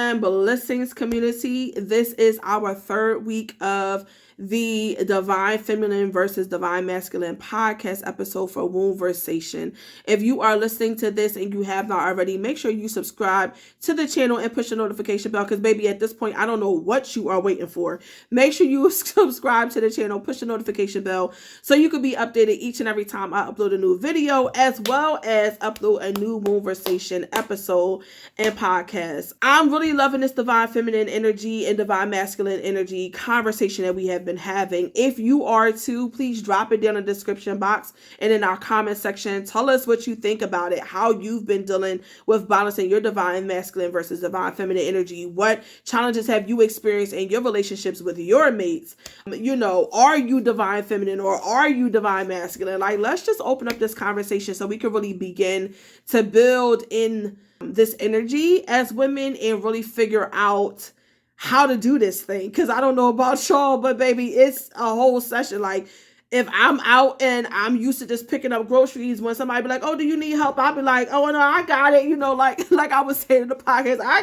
and blessings, community. This is our third week of the Divine Feminine versus Divine Masculine podcast episode for WOMBVERSATION. If you are listening to this and you have not already, make sure you subscribe to the channel and push the notification bell, because baby, at this point, I don't know what you are waiting for. Make sure you subscribe to the channel, push the notification bell, so you can be updated each and every time I upload a new video, as well as upload a new WOMBVERSATION episode and podcast. I'm really loving this divine feminine energy and divine masculine energy conversation that we have been having. If you are too, please drop it down in the description box and in our comment section. Tell us what you think about it, how you've been dealing with balancing your divine masculine versus divine feminine energy. What challenges have you experienced in your relationships with your mates? Are you divine feminine or are you divine masculine? Like, let's just open up this conversation so we can really begin to build in this energy as women and really figure out how to do this thing. Because I don't know about y'all, but baby, it's a whole session. Like, if I'm out and I'm used to just picking up groceries, when somebody be like, oh, do you need help? I'll be like, oh, no, I got it. Like I was saying in the podcast, I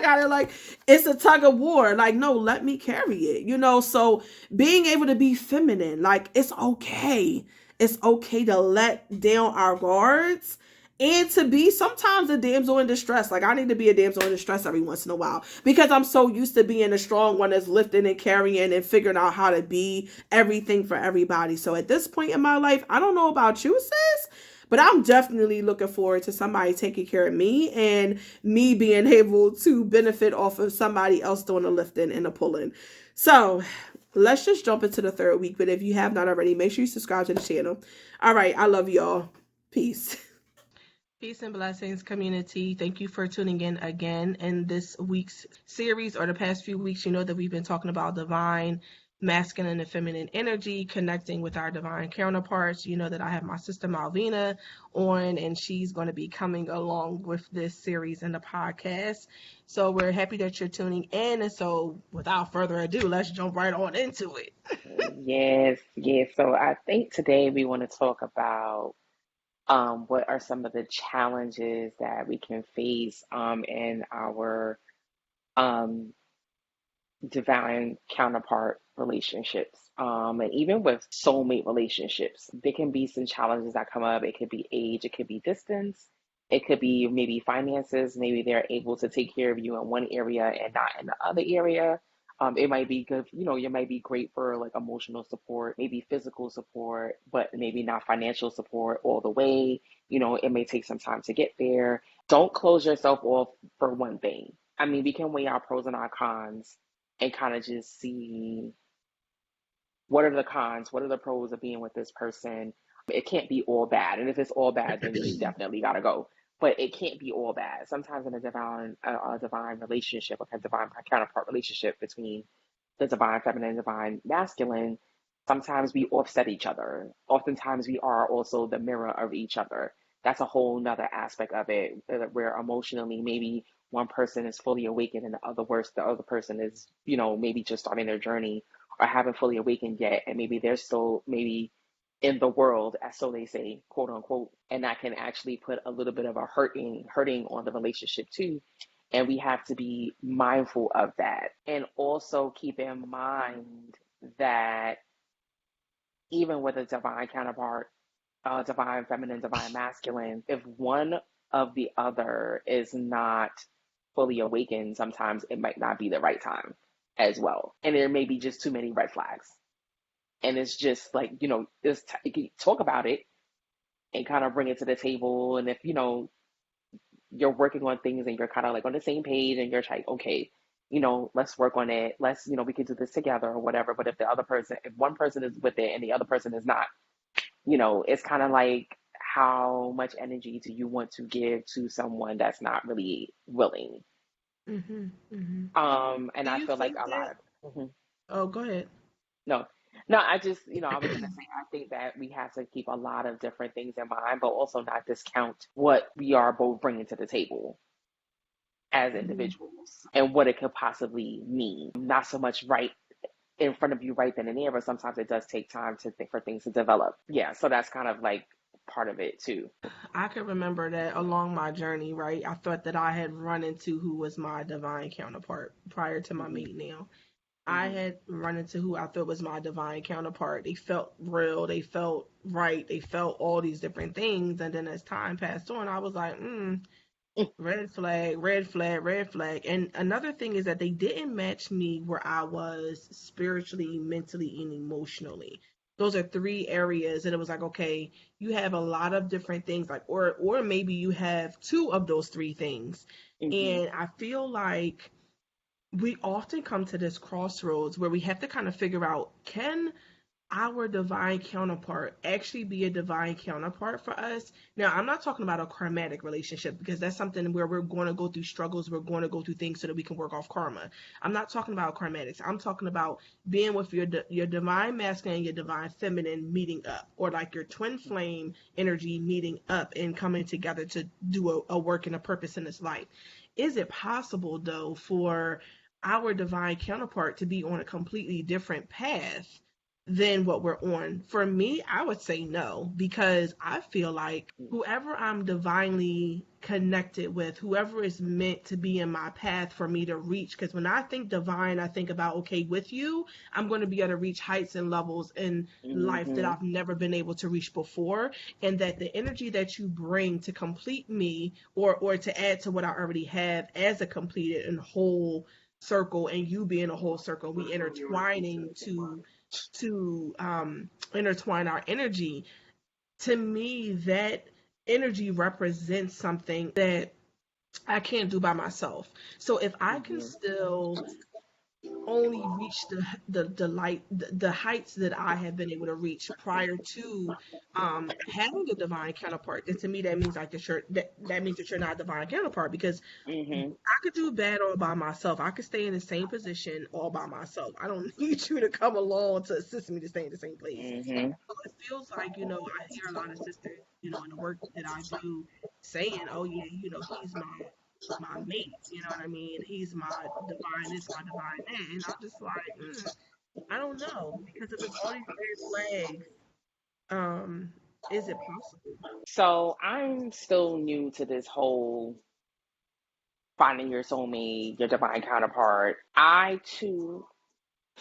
got it. Like, it's a tug of war. Like, no, let me carry it, So being able to be feminine, like, it's okay. It's okay to let down our guards and to be sometimes a damsel in distress. Like, I need to be a damsel in distress every once in a while, because I'm so used to being a strong one that's lifting and carrying and figuring out how to be everything for everybody. So at this point in my life, I don't know about you, sis, but I'm definitely looking forward to somebody taking care of me and me being able to benefit off of somebody else doing the lifting and the pulling. So let's just jump into the third week. But if you have not already, make sure you subscribe to the channel. All right. I love y'all. Peace. Peace and blessings, community. Thank you for tuning in again in this week's series, or the past few weeks. You know that we've been talking about divine masculine and feminine energy, connecting with our divine counterparts. You know that I have my sister Malvina on, and she's going to be coming along with this series in the podcast. So we're happy that you're tuning in. And so without further ado, let's jump right on into it. Yes. So I think today we want to talk about what are some of the challenges that we can face in our divine counterpart relationships, and even with soulmate relationships. There can be some challenges that come up. It could be age, it could be distance, it could be maybe finances. Maybe they're able to take care of you in one area and not in the other area. It might be good, you might be great for like emotional support, maybe physical support, but maybe not financial support all the way. It may take some time to get there. Don't close yourself off for one thing. I mean, we can weigh our pros and our cons and kind of just see what are the cons, what are the pros of being with this person. It can't be all bad. And if it's all bad, then you definitely got to go. But it can't be all bad. Sometimes in a divine relationship, like a divine counterpart relationship between the divine feminine and divine masculine, sometimes we offset each other. Oftentimes we are also the mirror of each other. That's a whole nother aspect of it, where emotionally maybe one person is fully awakened and the other person is, maybe just starting their journey or haven't fully awakened yet. And maybe they're still maybe in the world, as so they say, quote unquote, and that can actually put a little bit of a hurting on the relationship too. And we have to be mindful of that. And also keep in mind that even with a divine counterpart, divine feminine, divine masculine, if one of the other is not fully awakened, sometimes it might not be the right time as well. And there may be just too many red flags. And it's just like, you can talk about it and kind of bring it to the table. And if, you're working on things and you're kind of like on the same page and you're like, okay, let's work on it. Let's, we can do this together or whatever. But if one person is with it and the other person is not, it's kind of like, how much energy do you want to give to someone that's not really willing? Mm-hmm, mm-hmm. And I feel like a lot of, Oh, go ahead. No, I just, I was going to say, I think that we have to keep a lot of different things in mind, but also not discount what we are both bringing to the table as individuals and what it could possibly mean. Not so much right in front of you right then and there, but sometimes it does take time for things to develop. Yeah, so that's kind of like part of it too. I can remember that along my journey, right? I thought that I had run into who was my divine counterpart prior to my Hmm. mate now. I Hmm. had run into who I thought was my divine counterpart. They felt real, they felt right, they felt all these different things. And then as time passed on, I was like, red flag, red flag, red flag. And another thing is that they didn't match me where I was spiritually, mentally, and emotionally. Those are three areas, and it was like, okay, you have a lot of different things, like, or maybe you have two of those three things. Hmm. And I feel like we often come to this crossroads where we have to kind of figure out, can our divine counterpart actually be a divine counterpart for us? Now, I'm not talking about a karmatic relationship because that's something where we're going to go through struggles, we're going to go through things so that we can work off karma. I'm not talking about karmatics. I'm talking about being with your divine masculine and your divine feminine meeting up, or like your twin flame energy meeting up and coming together to do a work and a purpose in this life. Is it possible though for our divine counterpart to be on a completely different path than what we're on? For me, I would say no, because I feel like whoever I'm divinely connected with, whoever is meant to be in my path for me to reach, because when I think divine, I think about, okay, with you, I'm going to be able to reach heights and levels in life that Hmm. I've never been able to reach before, and that the energy that you bring to complete me, or to add to what I already have as a completed and whole circle, and you being a whole circle, we intertwining to intertwine our energy. To me, that energy represents something that I can't do by myself. So if I can Hmm. still only reach the light the heights that I have been able to reach prior to having a divine counterpart, then to me that means like that means that you're not a divine counterpart, because Hmm. I could do bad all by myself. I could stay in the same position all by myself. I don't need you to come along to assist me to stay in the same place. Hmm. So it feels like, I hear a lot of sisters, in the work that I do saying, oh yeah, he's my mate, you know what I mean? He's my divine this, my divine that. And I'm just like, I don't know. Because if it's all these red flags, um, is it possible? So I'm still new to this whole finding your soulmate, your divine counterpart. I too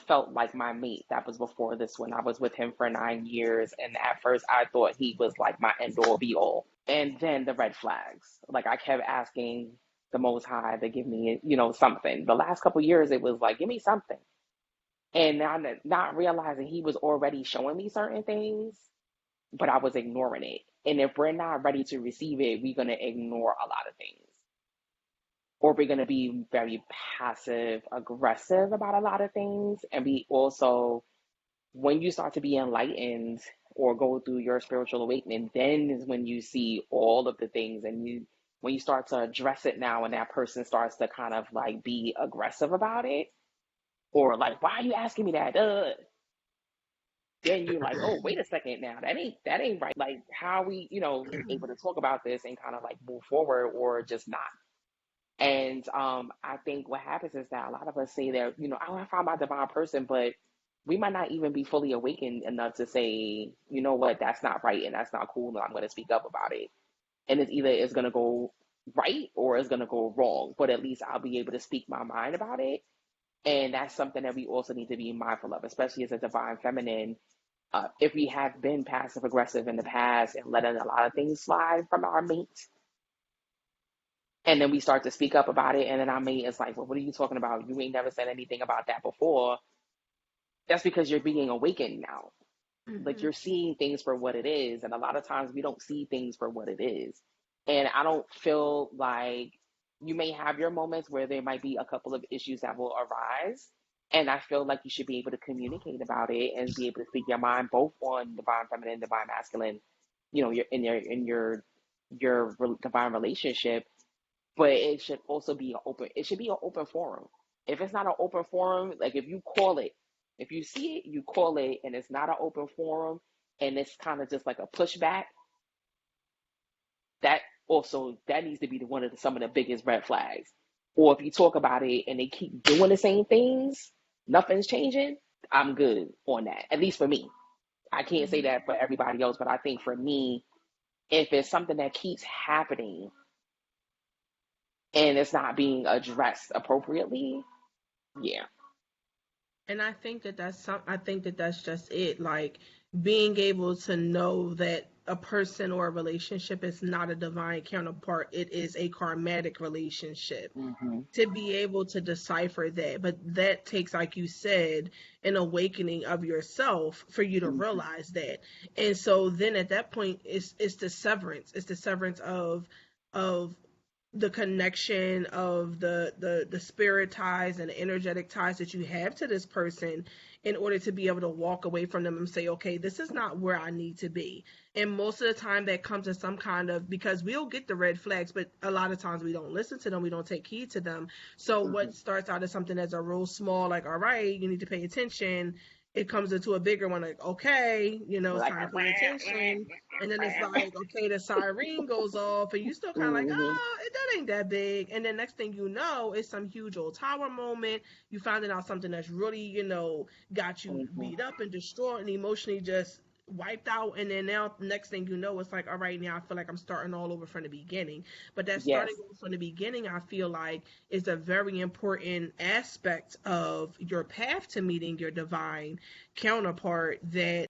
felt like my mate that was before this one. I was with him for 9 years, and at first I thought he was like my end all be all. And then the red flags. Like I kept asking the Most High to give me, something. The last couple of years, it was like, give me something. And not realizing he was already showing me certain things, but I was ignoring it. And if we're not ready to receive it, we're going to ignore a lot of things. Or we're going to be very passive aggressive about a lot of things. And we also, when you start to be enlightened or go through your spiritual awakening, then is when you see all of the things, and when you start to address it now, and that person starts to kind of like be aggressive about it, or like, why are you asking me that? Then you're like, oh, wait a second now, that ain't right. Like, how are we, able to talk about this and kind of like move forward, or just not? And I think what happens is that a lot of us say that, oh, I found my divine person, but we might not even be fully awakened enough to say, you know what, that's not right and that's not cool, and I'm going to speak up about it. And it's going to go right or it's going to go wrong, but at least I'll be able to speak my mind about it. And that's something that we also need to be mindful of, especially as a divine feminine. If we have been passive aggressive in the past and letting a lot of things slide from our mate, and then we start to speak up about it, and then our mate is like, well, what are you talking about? You ain't never said anything about that before. That's because you're being awakened now. Like, Hmm. you're seeing things for what it is. And a lot of times we don't see things for what it is. And I don't feel like, you may have your moments where there might be a couple of issues that will arise. And I feel like you should be able to communicate about it and be able to speak your mind both on divine feminine, divine masculine, your divine relationship. But it should be an open forum. If it's not an open forum, like if you call it, if you see it, you call it, and it's not an open forum, and it's kind of just like a pushback, that needs to be some of the biggest red flags. Or if you talk about it and they keep doing the same things, nothing's changing, I'm good on that. At least for me. I can't say Hmm. that for everybody else, but I think for me, If it's something that keeps happening and it's not being addressed appropriately, yeah. And I think that I think that that's just it. Like being able to know that a person or a relationship is not a divine counterpart, it is a karmatic relationship. Mm-hmm. To be able to decipher that, but that takes, like you said, an awakening of yourself for you to Mm-hmm. realize that. And so then at that point, it's the severance of the connection of the spirit ties and the energetic ties that you have to this person, in order to be able to walk away from them and say, okay, this is not where I need to be. And most of the time that comes in some kind of, because we'll get the red flags, but a lot of times we don't listen to them, we don't take heed to them. So Mm-hmm. what starts out as something that's a real small, like, all right, you need to pay attention, it comes into a bigger one, like, okay, it's Like, time to pay attention. And then it's like, okay, the siren goes off, and you still kind of like, mm-hmm. oh, that ain't that big. And then next thing you know, it's some huge old tower moment. You finding out something that's really, got you Mm-hmm. beat up and destroyed and emotionally just wiped out. And then now, next thing you know, it's like, all right, now I feel like I'm starting all over from the beginning. But that starting Yes. over from the beginning, I feel like, is a very important aspect of your path to meeting your divine counterpart, that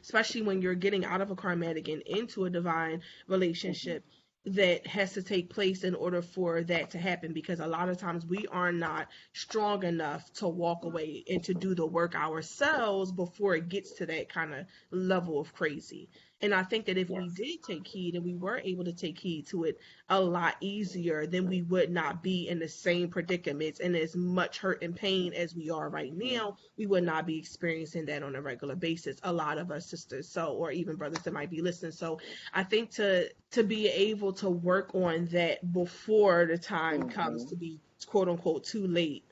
especially when you're getting out of a karmatic and into a divine Mm-hmm. relationship, that has to take place in order for that to happen, because a lot of times we are not strong enough to walk away and to do the work ourselves before it gets to that kind of level of crazy. And I think that if we Yes. did take heed and we were able to take heed to it a lot easier, then we would not be in the same predicaments and as much hurt and pain as we are right Mm-hmm. now. We would not be experiencing that on a regular basis. A lot of us sisters, so, or even brothers that might be listening. So I think to be able to work on that before the time comes Mm-hmm. to be quote unquote too late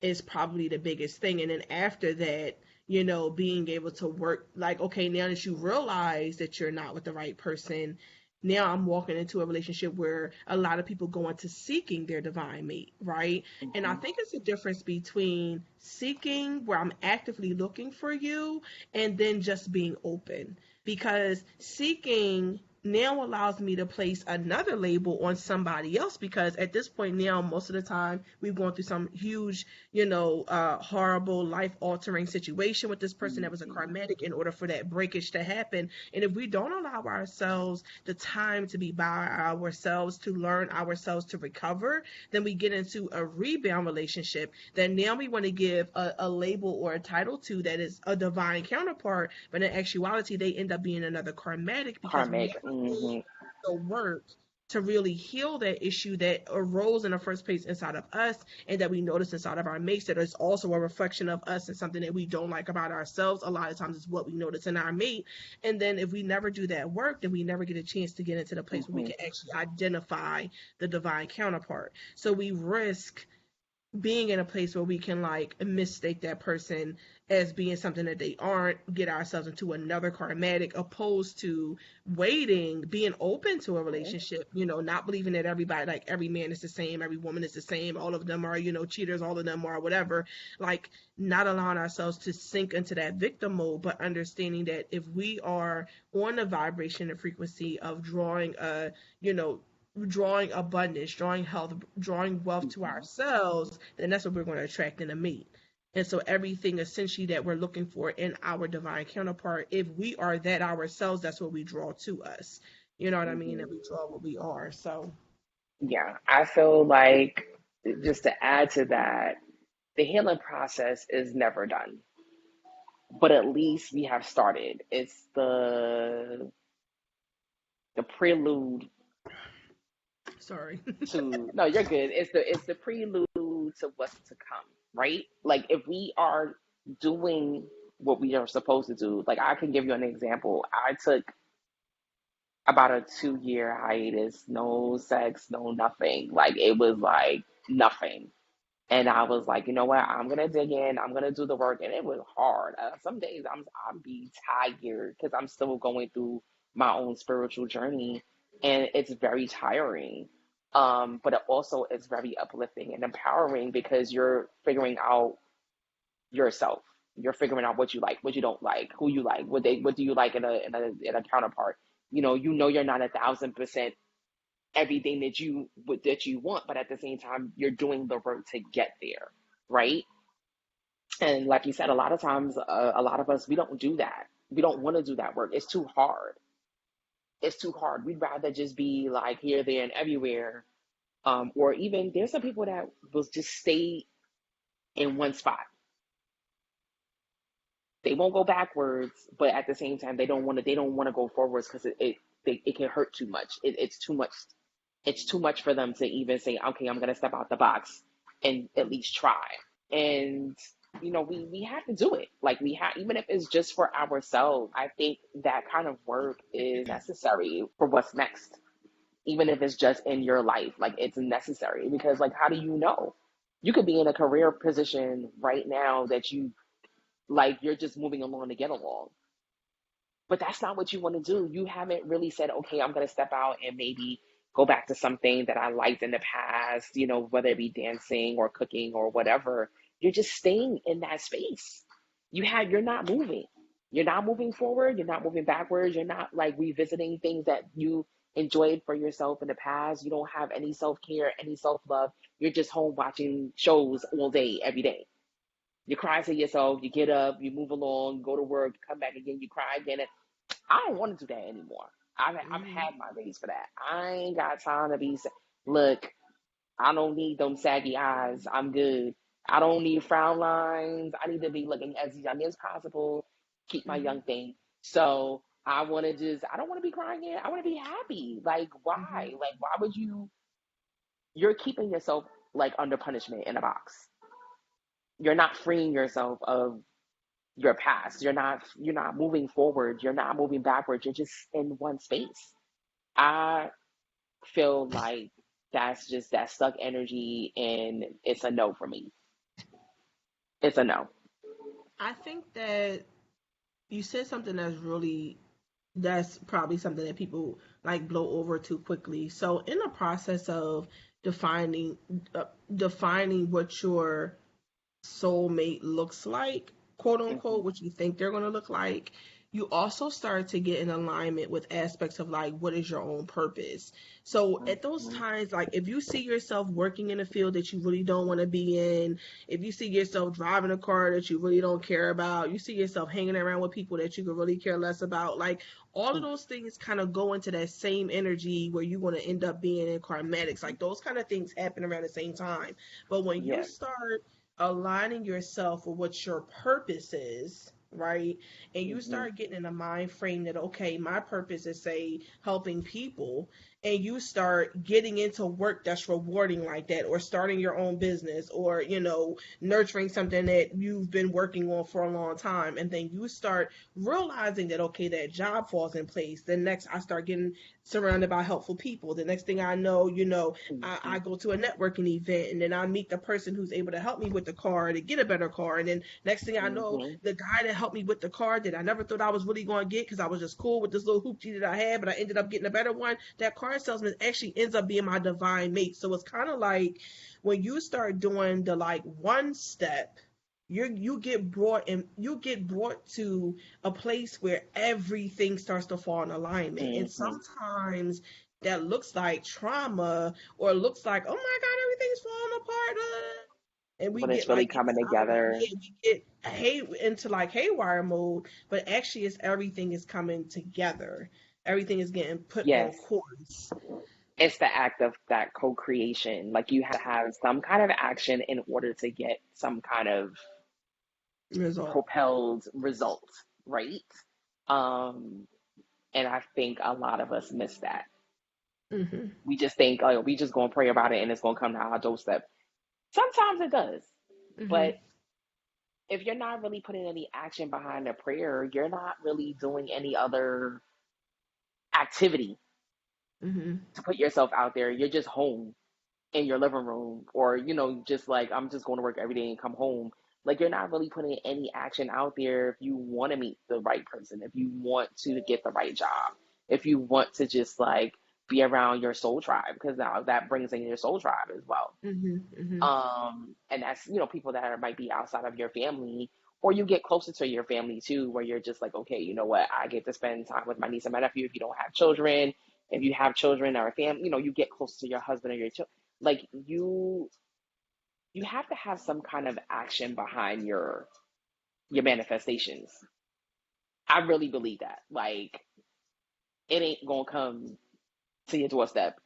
is probably the biggest thing. And then after that, being able to work, like, okay, now that you realize that you're not with the right person, now I'm walking into a relationship where a lot of people go into seeking their divine mate, right? And I Mm-hmm. think it's a difference between seeking, where I'm actively looking for you, and then just being open. Because seeking now allows me to place another label on somebody else, because at this point now, most of the time we've gone through some huge, horrible, life altering situation with this person that was a Mm-hmm. karmatic, in order for that breakage to happen. And if we don't allow ourselves the time to be by ourselves, to learn ourselves, to recover, then we get into a rebound relationship that now we want to give a label or a title to, that is a divine counterpart, but in actuality they end up being another karmatic, because we Karmic. never did Mm-hmm. the work to really heal that issue that arose in the first place inside of us, and that we notice inside of our mates, that is also a reflection of us, and something that we don't like about ourselves. A lot of times it's what we notice in our mate. And then if we never do that work, then we never get a chance to get into the place where we Mm-hmm. can actually identify the divine counterpart. So we risk being in a place where we can, like, mistake that person as being something that they aren't, get ourselves into another karmatic, opposed to waiting, being open to a relationship, not believing that everybody, like every man is the same, every woman is the same, all of them are, cheaters, all of them are whatever. Like, not allowing ourselves to sink into that victim mode, but understanding that if we are on the vibration and frequency of you know, drawing abundance, drawing health, drawing wealth to Mm-hmm. ourselves, then that's what we're going to attract in a mate. And so everything essentially that we're looking for in our divine counterpart, if we are that ourselves, that's what we draw to us. You know what I mean? Mm-hmm. And we draw what we are. So Yeah, I feel like, just to add to that, the healing process is never done, but at least we have started. It's the prelude sorry. to, no, you're good. It's the prelude to what's to come, right? Like, if we are doing what we are supposed to do, like, I can give you an example. I took about a 2 year hiatus, no sex, no nothing. Like, it was like nothing. And I was like, you know what? I'm gonna dig in. I'm gonna do the work, and it was hard. Some days I'm be tired because I'm still going through my own spiritual journey, and it's very tiring. But it also is very uplifting and empowering, because you're figuring out yourself. You're figuring out what you like, what you don't like, who you like, what do you like in a counterpart. you're not 1,000% everything that you want, but at the same time, you're doing the work to get there, right? And like you said, a lot of times, a lot of us, we don't do that. We don't want to do that work. It's too hard. It's too hard. We'd rather just be like here, there, and everywhere. Or even there's some people that will just stay in one spot. They won't go backwards, but at the same time, they don't want to go forwards because it can hurt too much. It's too much. It's too much for them to even say, okay, I'm gonna step out the box and at least try. And we have to do it. Like we have, even if it's just for ourselves. I think that kind of work is necessary for what's next. Even if it's just in your life, like it's necessary because like how do you know? You could be in a career position right now that you're just moving along to get along. But that's not what you want to do. You haven't really said, okay, I'm going to step out and maybe go back to something that I liked in the past, whether it be dancing or cooking or whatever. You're just staying in that space. You're not moving. You're not moving forward. You're not moving backwards. You're not like revisiting things that you enjoyed for yourself in the past. You don't have any self care, any self love. You're just home watching shows all day, every day. You cry to yourself, you get up, you move along, go to work, come back again, you cry again. I don't want to do that anymore. I've had my days for that. I ain't got time to be. Look, I don't need them saggy eyes. I'm good. I don't need frown lines. I need to be looking as young as possible. Keep my young thing. So I want to I don't want to be crying yet. I want to be happy. Like, why? Like, why would you're keeping yourself like under punishment in a box. You're not freeing yourself of your past. You're not moving forward. You're not moving backwards. You're just in one space. I feel like that's just that stuck energy, and it's a no for me. It's a no. I think that you said something that's probably something that people like blow over too quickly. So in the process of defining defining what your soulmate looks like, quote unquote, Hmm. what you think they're going to look like, you also start to get in alignment with aspects of like what is your own purpose. So at those Hmm. times, like if you see yourself working in a field that you really don't want to be in, if you see yourself driving a car that you really don't care about, you see yourself hanging around with people that you could really care less about, like all of those things kind of go into that same energy where you want to end up being in karmatics. Like those kind of things happen around the same time. But when you Yes. start aligning yourself with what your purpose is, right? And you Hmm. start getting in a mind frame that, okay, my purpose is, say, helping people, and you start getting into work that's rewarding like that, or starting your own business, or, nurturing something that you've been working on for a long time. And then you start realizing that, okay, that job falls in place. Then next, I start getting surrounded by helpful people. The next thing I know, I Hmm. go to a networking event and then I meet the person who's able to help me with the car to get a better car. And then next thing I know, Hmm. the guy that helped me with the car that I never thought I was really going to get because I was just cool with this little hoopty that I had, but I ended up getting a better one. That car salesman actually ends up being my divine mate. So it's kind of like when you start doing the like one step, you get brought to a place where everything starts to fall in alignment. And Hmm. sometimes that looks like trauma or looks like, oh my God, everything's falling apart. And we When get it's really like coming anxiety. together. Yeah, we get into like haywire mode, but actually it's everything is coming together. Everything is getting put on Yes. course. It's the act of that co-creation. Like you have to have some kind of action in order to get some kind of Result. propelled result, right? Um, and I think a lot of us miss that. Hmm. We just think, oh, we just gonna pray about it and it's gonna come to our doorstep. Sometimes it does, Hmm. but if you're not really putting any action behind a prayer, you're not really doing any other activity Hmm. to put yourself out there. You're just home in your living room, or just like, I'm just going to work every day and come home. Like, you're not really putting any action out there. If you want to meet the right person, if you want to get the right job, if you want to just like be around your soul tribe, because now that brings in your soul tribe as well. Hmm. Hmm. And that's people that might be outside of your family, or you get closer to your family too, where you're just like, okay, you know what, I get to spend time with my niece and my nephew. If you don't have children, if you have children or a family, you get close to your husband or your child. Like you have to have some kind of action behind your manifestations. I really believe that. Like, it ain't gonna come to your doorstep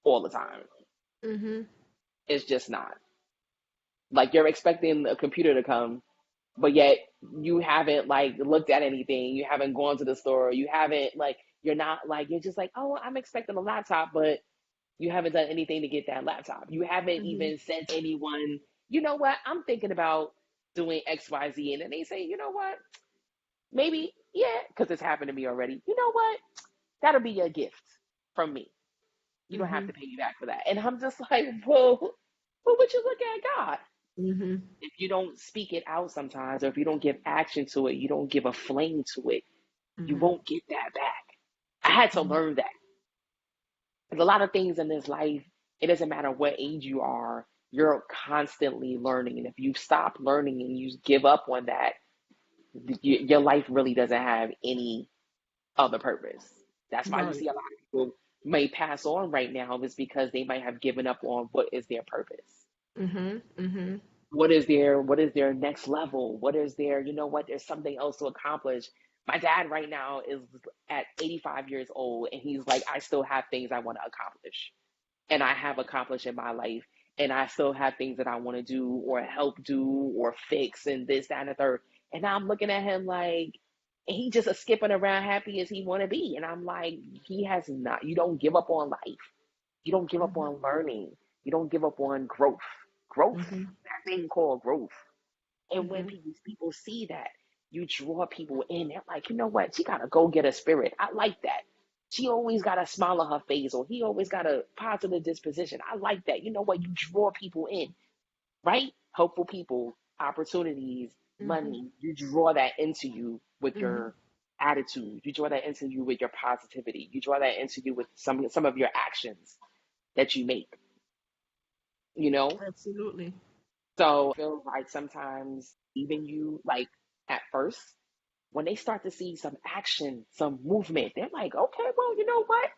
all the time. Mhm. It's just not. Like, you're expecting a computer to come, but yet you haven't like looked at anything. You haven't gone to the store. You haven't like you're not like you're just like, oh, I'm expecting a laptop, but you haven't done anything to get that laptop. You haven't Mhm. even sent anyone, you know what, I'm thinking about doing XYZ. And then they say, you know what, maybe, yeah, because it's happened to me already. You know what? That'll be a gift from me. You don't have Mhm. to pay me back for that. And I'm just like, whoa, well, would you look at God? Mhm. If you don't speak it out sometimes, or if you don't give action to it, you don't give a flame to it, you Mhm. won't get that back. I had to Mhm. learn that. There's a lot of things in this life, it doesn't matter what age you are, you're constantly learning. And if you stop learning and you give up on that, your life really doesn't have any other purpose. That's why you Right. see a lot of people may pass on right now, is because they might have given up on what is their purpose. Mhm. Mhm. What is their next level? What is their, there's something else to accomplish. My dad right now is at 85 years old, and he's like, I still have things I want to accomplish, and I have accomplished in my life, and I still have things that I want to do or help do or fix and this, that, and the third. And now I'm looking at him like, and he just a skipping around happy as he want to be. And I'm like, he has not. You don't give up on life. You don't give up Mhm. on learning. You don't give up on growth. Growth, Mhm. that thing called growth. And when Mhm. people see that, you draw people in. They're like, you know what? She got a go getter spirit. I like that. She always got a smile on her face, or he always got a positive disposition. I like that. You know what? You draw people in, right? Helpful people, opportunities, Mhm. money. You draw that into you with Mhm. your attitude. You draw that into you with your positivity. You draw that into you with some of your actions that you make. You know, Absolutely. so I feel like sometimes even you like at first, when they start to see some action, some movement, they're like, okay, well, you know what?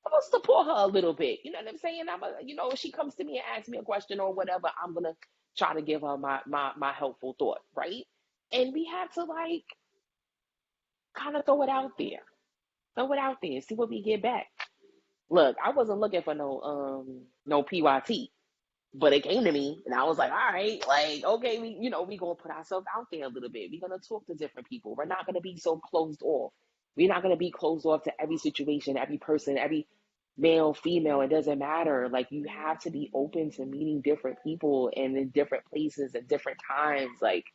I'm gonna support her a little bit. You know what I'm saying? If she comes to me and asks me a question or whatever, I'm gonna try to give her my helpful thought, right? And we have to like kind of throw it out there, see what we get back. Look, I wasn't looking for no PYT. But it came to me, and I was like, all right, like, okay, we gonna put ourselves out there a little bit. We're gonna talk to different people. We're not gonna be so closed off. We're not gonna be closed off to every situation, every person, every male, female. It doesn't matter. Like, you have to be open to meeting different people and in different places at different times. Like,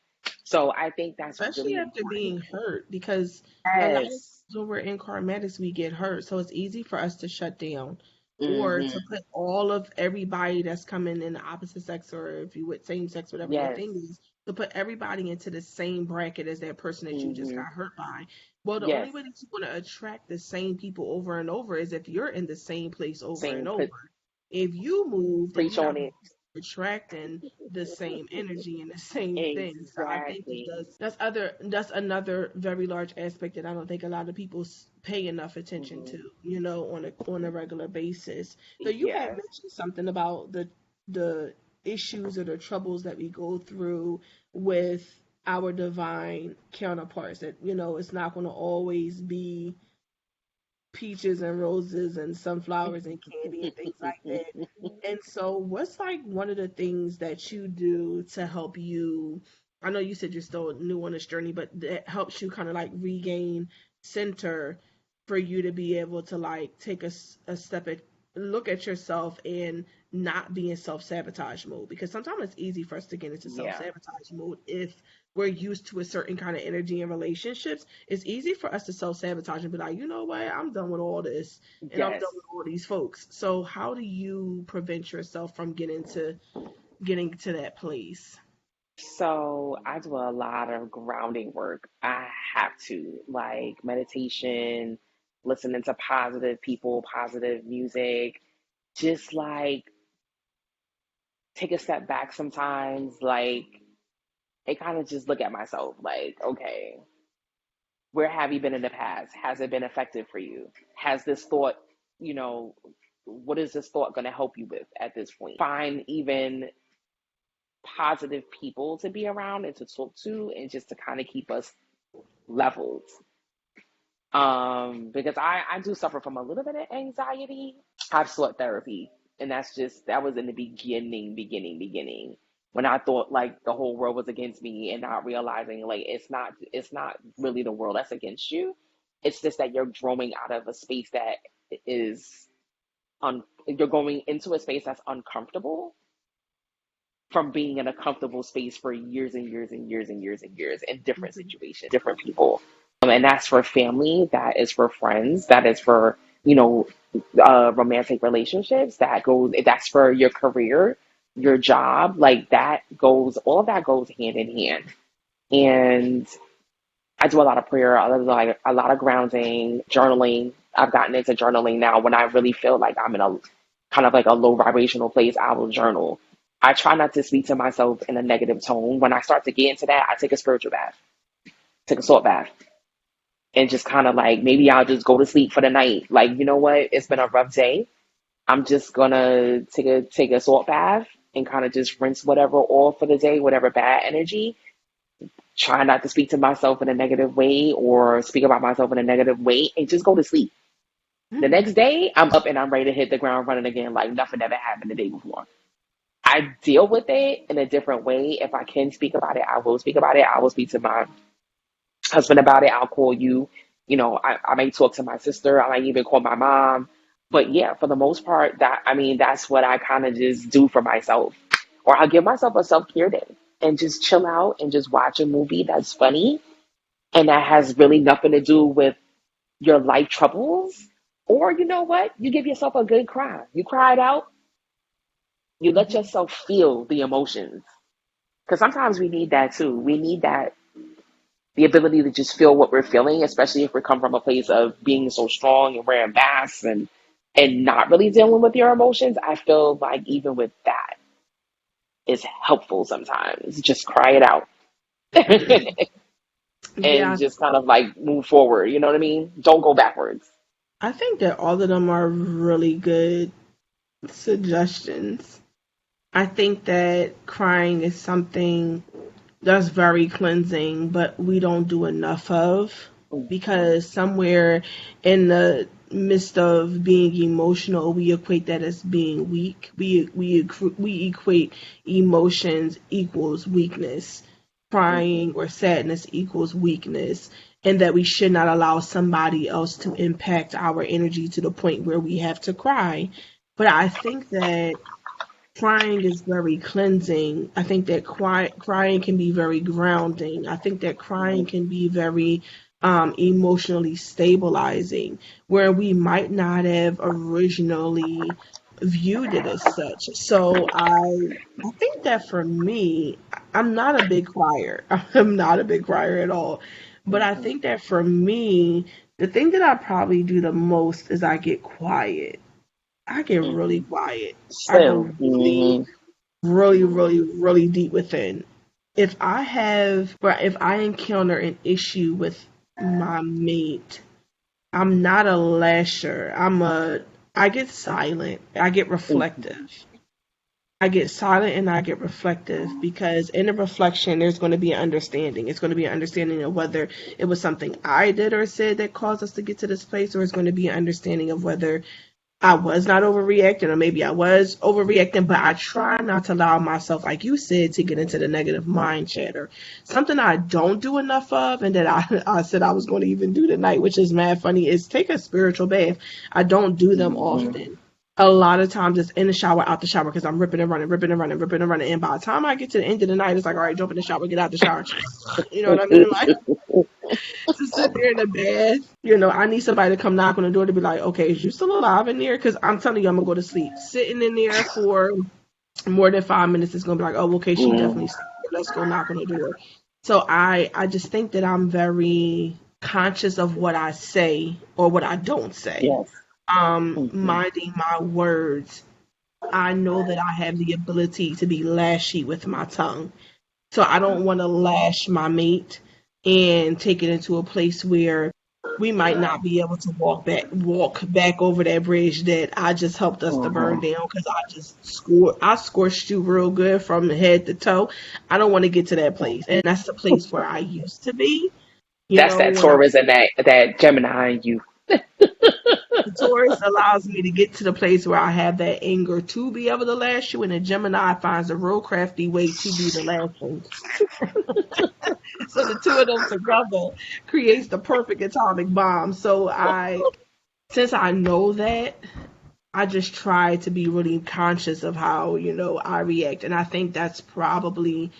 so I think that's Especially really after important. being hurt, because a lot of Yes. times when we're in karmatics, we get hurt. So it's easy for us to shut down or to Mm-hmm. put all of everybody that's coming in the opposite sex, or if you would same sex, whatever your Yes. thing is, to put everybody into the same bracket as that person that you just Mm-hmm. got hurt by. Well, the only Yes. way that you're going to attract the same people over and over is if you're in the same place over and Same over. put If you move, then preach you're not on going it. to be attracting the same energy and the same thing. So I think that Exactly. that's another very large aspect that I don't think a lot of people pay enough attention Mm-hmm. to, on a regular basis. So you had Yes. mentioned something about the issues or the troubles that we go through with our divine counterparts. That it's not going to always be peaches and roses and sunflowers and candy and things like that. And so, what's like one of the things that you do to help you? I know you said you're still new on this journey, but that helps you kind of like regain center for you to be able to like take a step at look at yourself and not be in self sabotage mode, because sometimes it's easy for us to get into self Yeah. sabotage mode if we're used to a certain kind of energy in relationships. It's easy for us to self sabotage and be like, you know what, I'm done with all this and I'm done Yes. with all these folks. So how do you prevent yourself from getting to that place? So I do a lot of grounding work. I have to, like, meditation, listening to positive people, positive music, just like take a step back sometimes, like and kind of just look at myself like, okay, where have you been in the past? Has it been effective for you? Has this thought, you know, what is this thought going to help you with at this point? Find even positive people to be around and to talk to, and just to kind of keep us leveled. Because I do suffer from a little bit of anxiety. I've sought therapy, and that was in the beginning when I thought like the whole world was against me, and not realizing like it's not really the world that's against you. It's just that you're growing out of a space that is you're going into a space that's uncomfortable from being in a comfortable space for years and years and years and years and years in different Mhm. situations, different people. And that's for family, that is for friends, that is for, you know, romantic relationships, that's for your career, your job, like all of that goes hand in hand. And I do a lot of prayer, like a lot of grounding, journaling. I've gotten into journaling now. When I really feel like I'm in a kind of like a low vibrational place, I will journal. I try not to speak to myself in a negative tone. When I start to get into that, I take a spiritual bath, take a salt bath, and just kind of like maybe I'll just go to sleep for the night. Like, you know what? It's been a rough day. I'm just gonna take a salt bath and kind of just rinse whatever off for the day, whatever bad energy. Try not to speak to myself in a negative way or speak about myself in a negative way, and just go to sleep. The Mm. next day, I'm up and I'm ready to hit the ground running again like nothing ever happened the day before. I deal with it in a different way. If I can speak about it, I will speak about it. I will speak to my husband about it. I'll call you. I may talk to my sister. I might even call my mom. But yeah, for the most part, that's what I kind of just do for myself. Or I'll give myself a self care day and just chill out and just watch a movie that's funny and that has really nothing to do with your life troubles. Or you know what? You give yourself a good cry. You cry it out. You let Mhm. yourself feel the emotions. Because sometimes we need that too. We need that, the ability to just feel what we're feeling, especially if we come from a place of being so strong and wearing masks and not really dealing with your emotions. I feel like even with that is helpful sometimes. Just cry it out and Yeah, just kind of like move forward. You know what I mean? Don't go backwards. I think that all of them are really good suggestions. I think that crying is something that's very cleansing, but we don't do enough of, Mhm. because somewhere in the midst of being emotional, we equate that as being weak. We equate emotions equals weakness. Crying Mhm. or sadness equals weakness, and that we should not allow somebody else to impact our energy to the point where we have to cry. But I think that crying is very cleansing. I think that crying can be very grounding. I think that crying Mhm. can be very emotionally stabilizing, where we might not have originally viewed it as such. So I think that for me, I'm not a big crier. I'm not a big crier at all. But I Mhm. think that for me, the thing that I probably do the most is I get quiet. I get really Mhm. quiet. I Still. go really, Mhm. really, really, really deep within. If I encounter an issue with my mate, I'm not a lasher. I get silent. I get reflective. Mhm. I get silent and I get reflective, because in the reflection, there's going to be an understanding. It's going to be an understanding of whether it was something I did or said that caused us to get to this place, or it's going to be an understanding of whether I was not overreacting, or maybe I was overreacting, but I try not to allow myself, like you said, to get into the negative mind chatter. Something I don't do enough of, and that I said I was going to even do tonight, which is mad funny, is take a spiritual bath. I don't do them Mhm. often. A lot of times it's in the shower, out the shower, because I'm ripping and running, ripping and running, ripping and running. And by the time I get to the end of the night, it's like, all right, jump in the shower, get out the shower. You know what I mean? Like, to sit there in the bed. I need somebody to come knock on the door to be like, okay, is you still alive in there? Because I'm telling you, I'm gonna go to sleep. Sitting in there for more than 5 minutes is gonna be like, oh, okay, she definitely Mhm. sleep. Let's go knock on the door. So I just think that I'm very conscious of what I say or what I don't say. Yes. Mhm. Minding my words. I know that I have the ability to be lashy with my tongue. So I don't want to lash my mate and take it into a place where we might not be able to walk back over that bridge that I just helped us to burn Hmm. down because I scorched you real good from head to toe. I don't want to get to that place. And that's the place where I used to be, That's that when I Taurus and that Gemini in you. the Taurus allows me to get to the place where I have that anger to be able to lash you, and the Gemini finds a real crafty way to do the lashing. So the two of them together creates the perfect atomic bomb. Since I know that, I just try to be really conscious of how, I react. And I think that's probably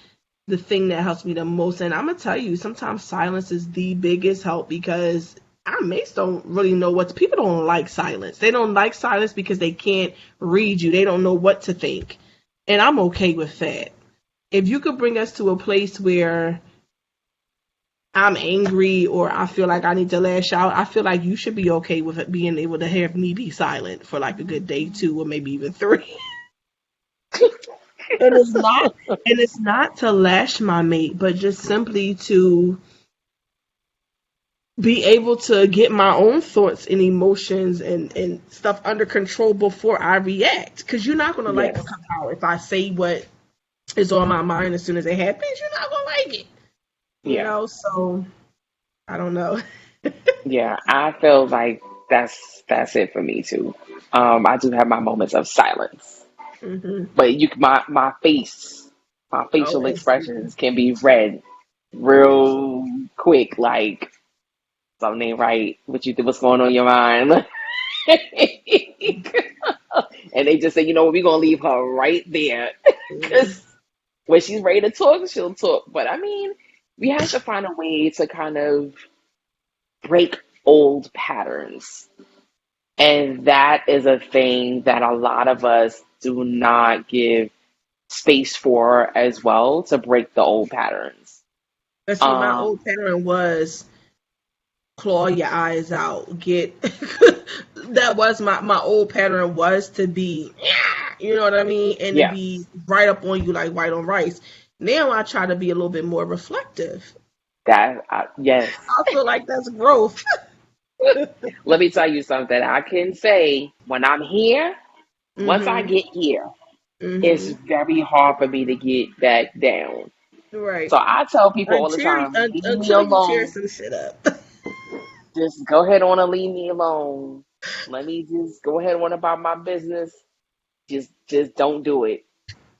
the thing that helps me the most. And I'm going to tell you, sometimes silence is the biggest help because our mates don't really know people don't like silence. They don't like silence because they can't read you. They don't know what to think. And I'm okay with that. If you could bring us to a place where I'm angry or I feel like I need to lash out, I feel like you should be okay with it being able to have me be silent for like a good day, two, or maybe even three. And it's not to lash my mate, but just simply to be able to get my own thoughts and emotions and stuff under control before I react. Because you're not gonna like Yes. what comes out if I say what is on my mind as soon as it happens. You're not gonna like it. Yeah. So I don't know. Yeah. I feel like that's it for me too. I do have my moments of silence, Hmm. but my Oh, facial expressions can be read real quick, like something ain't right. What's going on in your mind? And they just say, you know what, we're gonna leave her right there. Because when she's ready to talk, she'll talk. But I mean, we have to find a way to kind of break old patterns. And that is a thing that a lot of us do not give space for as well, to break the old patterns. but see, my Um, old pattern was claw your eyes out. That was my old pattern was to be, you know what I mean, and to yeah, be right up on you like white on rice. Now I try to be a little bit more reflective. yes. I feel like that's growth. Let me tell you something. I can say when I'm here, once I Mhm. get here, it's Mhm. very hard for me to get back down. Right. So I tell people all the time, leave me Until you tear alone. some shit up. Just go ahead on and leave me alone. Let me just go ahead on about my business. Just don't do it.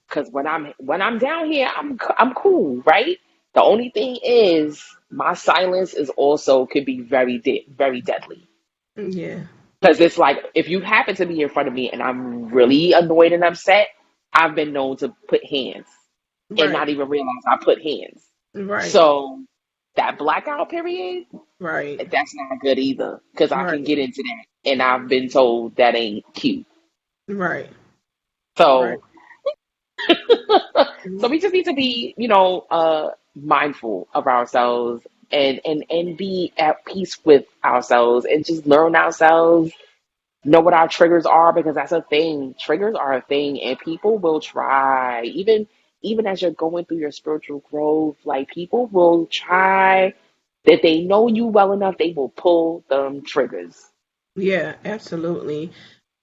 Cause when I'm down here, I'm cool, right? The only thing is my silence is also could be very deadly. Yeah. Cause it's like if you happen to be in front of me and I'm really annoyed and upset, I've been known to put hands and not Right. even realize I put hands. Right. So that blackout period, Right. that's not good either. Cause I can Right. get into that, and I've been told that ain't cute. Right. Right. So so we just need to be, mindful of ourselves, and be at peace with ourselves, and just learn ourselves, know what our triggers are, because that's a thing. Triggers are a thing, and people will try, even as you're going through your spiritual growth, like people will try, that they know you well enough, they will pull them triggers. Yeah, absolutely.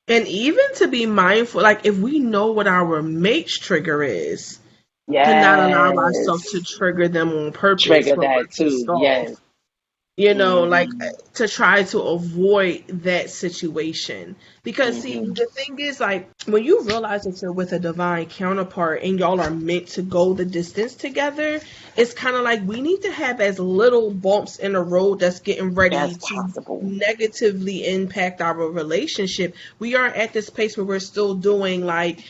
And even to be mindful, like if we know what our mate's trigger is, to not allow ourselves to Yes. trigger them on purpose Trigger when we're that pissed too. off. Yes. Like Hmm. to try to avoid that situation. Because see, Hmm. the thing is, like when you realize that you're with a divine counterpart and y'all are meant to go the distance together, it's kind of like we need to have as little bumps in the road that's getting ready As to possible. negatively impact our relationship. We aren't at this place where we're still doing like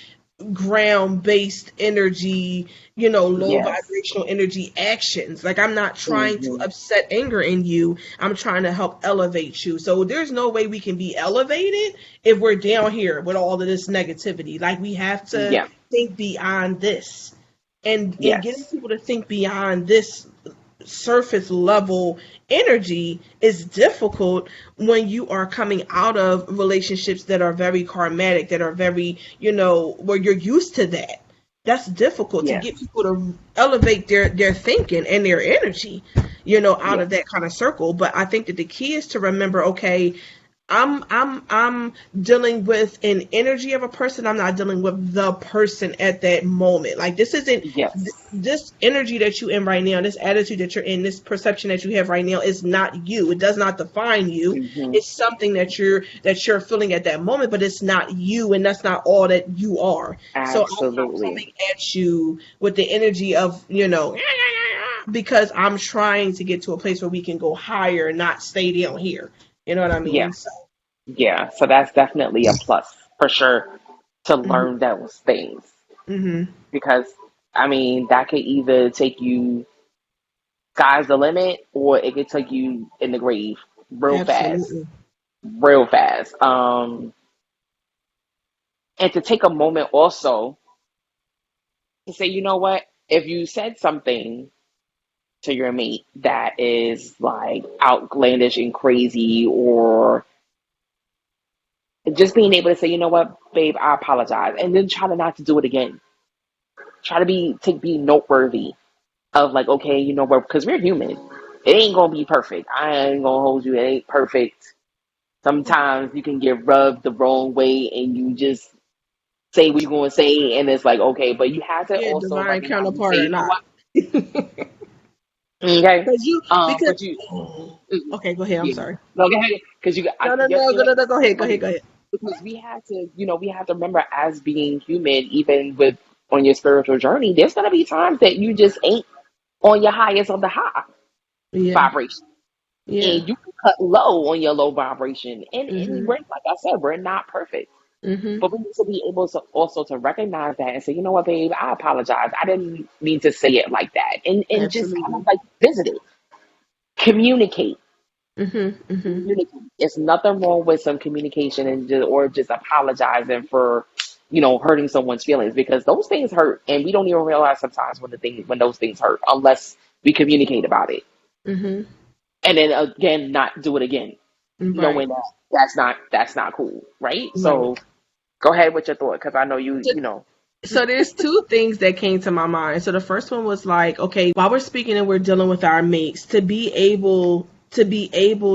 ground based energy, low Yes. vibrational energy actions. Like I'm not trying to Hmm. upset anger in you. I'm trying to help elevate you. So there's no way we can be elevated if we're down here with all of this negativity. Like we have to Yeah. think beyond this. And getting Yes. people to think beyond this surface level energy is difficult when you are coming out of relationships that are very karmatic, that are very, where you're used to that. That's difficult to get Yes. people to elevate their thinking and their energy, out of Yes. that kind of circle. But I think that the key is to remember, okay, I'm dealing with an energy of a person. I'm not dealing with the person at that moment. Like, this isn't Yes. this energy that you're in right now, this attitude that you're in, this perception that you have right now is not you. It does not define you. Hmm. It's something that you're feeling at that moment, but it's not you, and that's not all that you are. So I'm not coming Absolutely. at you with the energy of, because I'm trying to get to a place where we can go higher, not stay down here. You know what I mean? So. Yes. Yeah. So that's definitely a plus for sure to Mhm. learn those things Mhm. because I mean that could either take you sky's the limit or it could take you in the grave real fast, Absolutely. real fast. And to take a moment also to say, you know what, if you said something to your mate that is like outlandish and crazy or just being able to say, you know what, babe, I apologize, and then try to not to do it again. Try to be noteworthy of like, okay, you know what, because we're human. It ain't gonna be perfect. I ain't gonna hold you. It ain't perfect. Sometimes you can get rubbed the wrong way, and you just say what you're gonna say, and it's like, okay, but you have to Yeah, also divine recognize and say, counterpart or you know not. what, okay, Because but you, okay, go ahead. I'm yeah, sorry. no, go ahead, because No, no, no, go, no, no, go ahead, go ahead, go ahead. because we have to remember as being human, even with on your spiritual journey, there's gonna be times that you just ain't on your highest of the high Yeah, vibration, yeah. and you can cut low on your low vibration, and Mhm, we're like I said, we're not perfect, mhm. but we need to be able to also to recognize that and say, you know what, babe, I apologize. I didn't mean to say it like that, and just kind of Absolutely. like visit it, communicate. Mhm, mhm. Communicate. It's nothing wrong with some communication and or just apologizing for, hurting someone's feelings because those things hurt, and we don't even realize sometimes when those things hurt unless we communicate about it, Mhm. and then again, not do it again, Right. knowing that that's not cool, right? Right. So go ahead with your thought because I know you. So, so there's two things that came to my mind. So the first one was like, okay, while we're speaking and we're dealing with our mates, to be able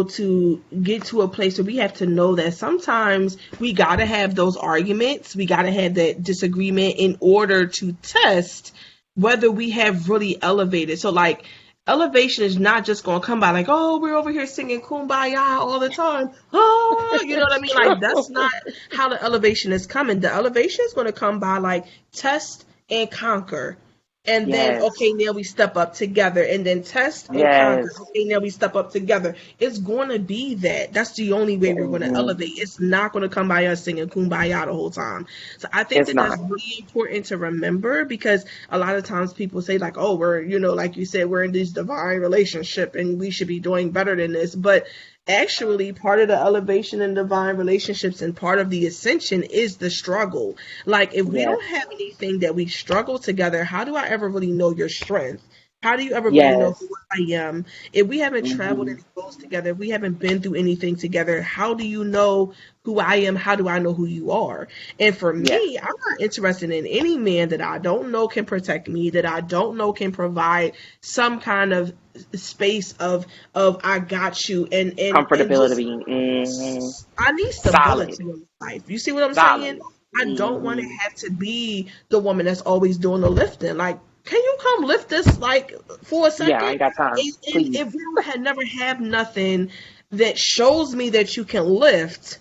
to get to a place where we have to know that sometimes we gotta have those arguments, we gotta have that disagreement in order to test whether we have really elevated. So like, elevation is not just gonna come by like, oh, we're over here singing kumbaya all the time. Oh, you know what I mean? Like, that's not how the elevation is coming. The elevation is going to come by like test and conquer. And then, Yes, okay, now we step up together. And then test and conquer. yes, Okay, now we step up together. It's going to be that. That's the only way we're going to hmm, elevate. It's not going to come by us singing kumbaya the whole time. So I think it's that that's not. really important to remember because a lot of times people say, like, oh, we're, like you said, we're in this divine relationship and we should be doing better than this. But actually, part of the elevation in divine relationships and part of the ascension is the struggle. Like, if we Yes, don't have anything that we struggle together, how do I ever really know your strength? How do you ever really know yes, who I am? If we haven't traveled hmm, any roads together, if we haven't been through anything together, how do you know who I am? How do I know who you are? And for yes, me, I'm not interested in any man that I don't know can protect me, that I don't know can provide some kind of space of I got you, and just, comfortability, hmm, I need solid, stability in life. You see what I'm saying? solid, I don't want to hmm. have to be the woman that's always doing the lifting. Like, can you come lift this like for a Yeah, I second? ain't got time. And Please. if you never have nothing that shows me that you can lift,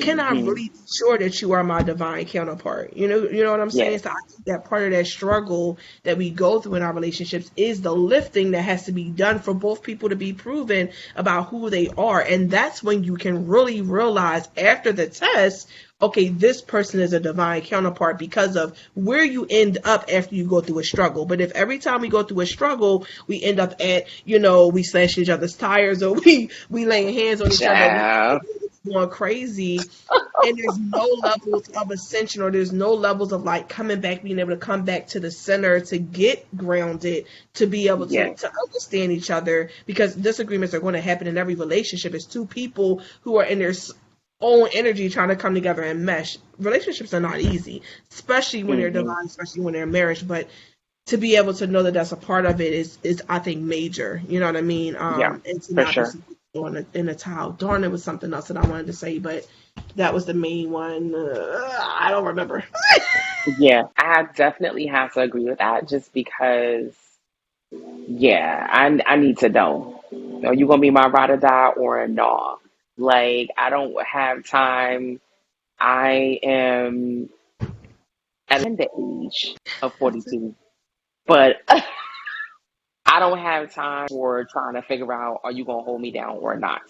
can I Hmm. really be sure that you are my divine counterpart? You know what I'm saying? Yes, So I think that part of that struggle that we go through in our relationships is the lifting that has to be done for both people to be proven about who they are. And that's when you can really realize after the test, okay, this person is a divine counterpart because of where you end up after you go through a struggle. But if every time we go through a struggle, we end up at, we slash each other's tires or we laying hands on each other, we child. going crazy, and there's no levels of ascension or there's no levels of like coming back, being able to come back to the center to get grounded, to be able to, Yes, to understand each other, because disagreements are going to happen in every relationship. It's two people who are in their own energy trying to come together and mesh. Relationships are not easy, especially when they're Hmm. divine, especially when they're marriage. But to be able to know that that's a part of it is I think major. You know what I mean? Yeah, And to for not be sure. throwing in a towel. Darn, it was something else that I wanted to say, but that was the main one. I don't remember. Yeah, I definitely have to agree with that just because, yeah, I need to know. Are you gonna be my ride or die or no? Like, I don't have time. I am at the age of 42, but I don't have time for trying to figure out, are you gonna hold me down or not?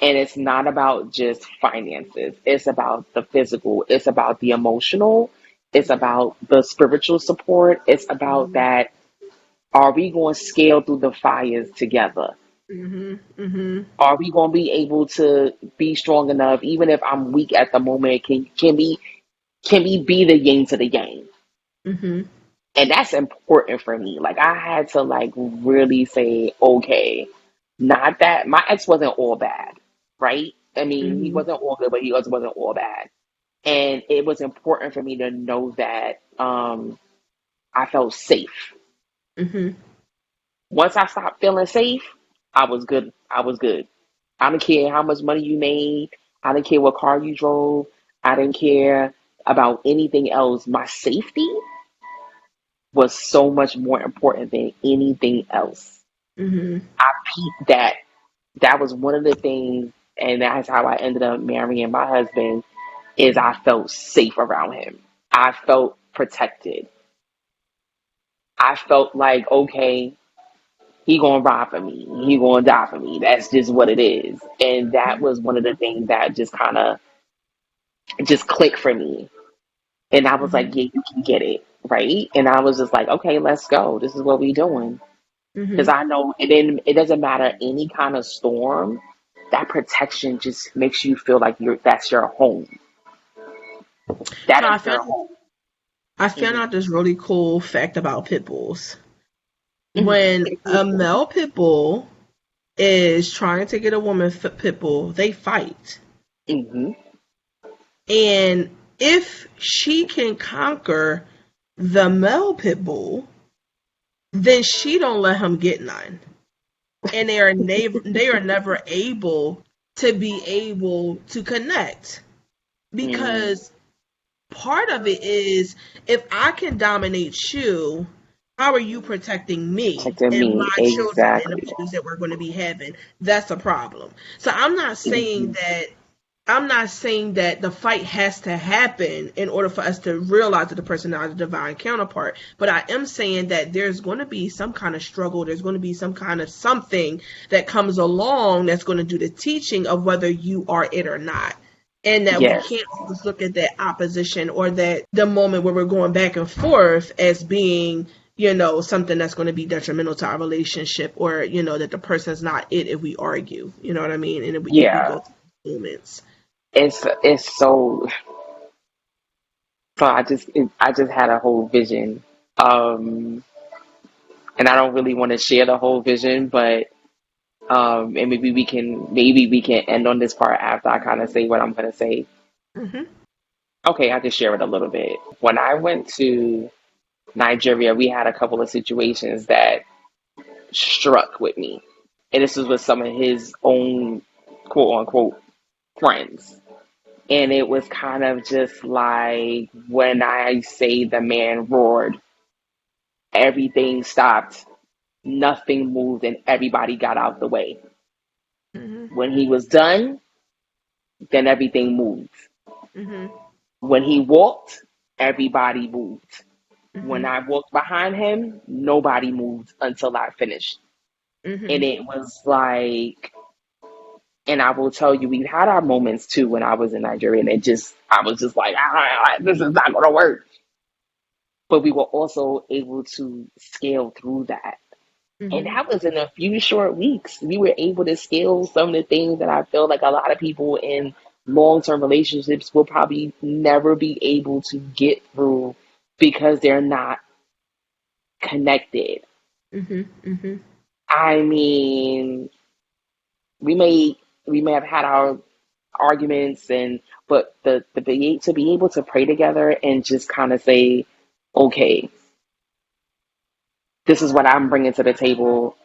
And it's not about just finances. It's about the physical. It's about the emotional. It's about the spiritual support. It's about Mhm. that. Are we going to scale through the fires together? Mhm. Mhm. Are we going to be able to be strong enough, even if I'm weak at the moment? Can we be the yin to the yang? Mhm. And that's important for me. Like I had to like really say, okay, not that my ex wasn't all bad, right? I mean, he Mhm. wasn't all good, but he also wasn't all bad. And it was important for me to know that I felt safe. Mhm. Once I stopped feeling safe, I was good. I was good. I didn't care how much money you made. I didn't care what car you drove. I didn't care about anything else. My safety was so much more important than anything else. Mhm. I peeped that. That was one of the things, and that's how I ended up marrying my husband. Is I felt safe around him. I felt protected. I felt like, okay, he gonna ride for me. He gonna die for me. That's just what it is. And that was one of the things that just kind of just clicked for me. And I was Mhm. like, yeah, you can get it, right? And I was just like, okay, let's go. This is what we doing. Because Mhm. I know it doesn't matter any kind of storm. That protection just makes you feel like that's your home. So That I is found your home. I found Hmm. out this really cool fact about pit bulls. Hmm. When a male pit bull is trying to get a woman pit bull, they fight. Hmm. And if she can conquer the male pit bull, then she don't let him get none. And they are never able to be able to connect Mm. because part of it is if I can dominate you, how are you protecting me Protecting and me my children and the exactly. babies that we're going to be having? That's a problem. So Hmm. I'm not saying that the fight has to happen in order for us to realize that the person is a divine counterpart. But I am saying that there's going to be some kind of struggle. There's going to be some kind of something that comes along that's going to do the teaching of whether you are it or not. And that we Yes. can't always look at that opposition or that the moment where we're going back and forth as being, something that's going to be detrimental to our relationship or, that the person's not it if we argue. You know what I mean? And if we Yeah. go through moments. It's so I just had a whole vision. Um and I don't really want to share the whole vision, but and maybe we can end on this part after I kind of say what I'm gonna say. Hmm. Okay, I can share it a little bit. When I went to Nigeria, we had a couple of situations that struck with me. And this was with some of his own quote unquote friends. And it was kind of just like when I say the man roared, everything stopped, nothing moved, and everybody got out the way. Hmm. When he was done, then everything moved. Hmm. When he walked, everybody moved. When Hmm. I walked behind him, nobody moved until I finished. And Hmm. it was like, and I will tell you, we've had our moments too when I was in Nigeria, and I was just like, this is not going to work. But we were also able to scale through that. And Hmm. that was in a few short weeks. We were able to scale some of the things that I feel like a lot of people in long term relationships will probably never be able to get through because they're not connected. Hmm. Hmm. I mean, we may we may have had arguments, and but to be able to pray together and just kind of say, okay, this is what I'm bringing to the table.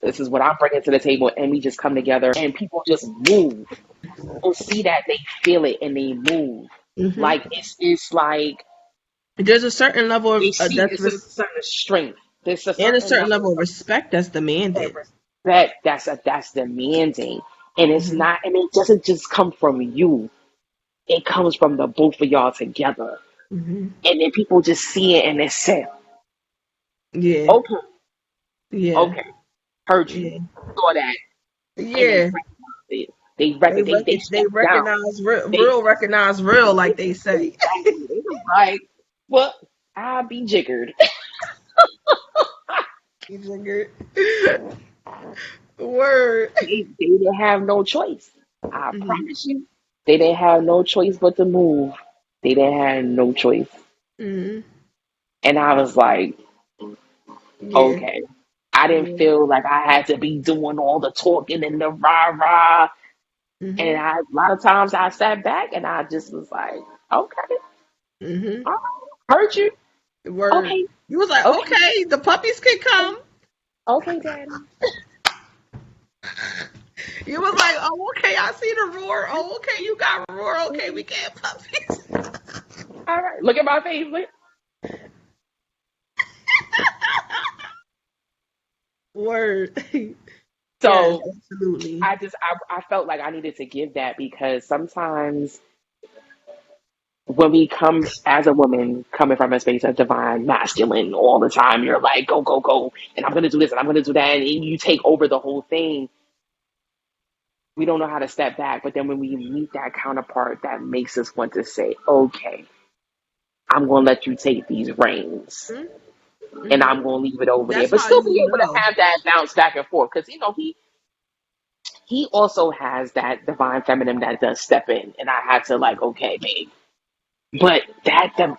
This is what I'm bringing to the table, and we just come together, and people just move. People see that, they feel it, and they move. Hmm. Like it's like There's a certain level they of see that's this is a certain strength. There's a and a certain certain level level of of respect that's demanded. respect that's demanding, and it's Hmm. not, and it doesn't just come from you. It comes from the both of y'all together, Hmm. and then people just see it and they say, Yeah, "Okay, yeah, okay, heard you, yeah, saw that," and they yeah. recognize it. They they They step down. recognize They recognize real, like they say. exactly. They was like, "Well, I'll be jiggered." Jigger. Word. They didn't have no choice. I Hmm. promise you, they didn't have no choice but to move. They didn't have no choice, Hmm. and I was like, Yeah, okay. I didn't yeah. feel like I had to be doing all the talking and the rah rah. And Hmm. a lot of times I sat back and I just was like, okay, Hmm. all right, heard you. Word. Okay, You was like, okay, okay, the puppies can come. okay, daddy. You was like, oh, okay, I see the roar. Oh, okay, you got roar. Okay, we get puppies. All right, look at my face. Look. Word. Yes, So absolutely. I felt like I needed to give that because sometimes when we come as a woman coming from a space of divine masculine all the time, you're like, go, go, go, and I'm gonna do this and I'm gonna do that, and you take over the whole thing. We don't know how to step back, but then when we meet that counterpart, that makes us want to say, okay, I'm gonna let you take these reins, and Hmm. I'm gonna leave it over there, That's but how still you be able to know. have that bounce back and forth because he also has that divine feminine that does step in, and I had to like, okay, babe, but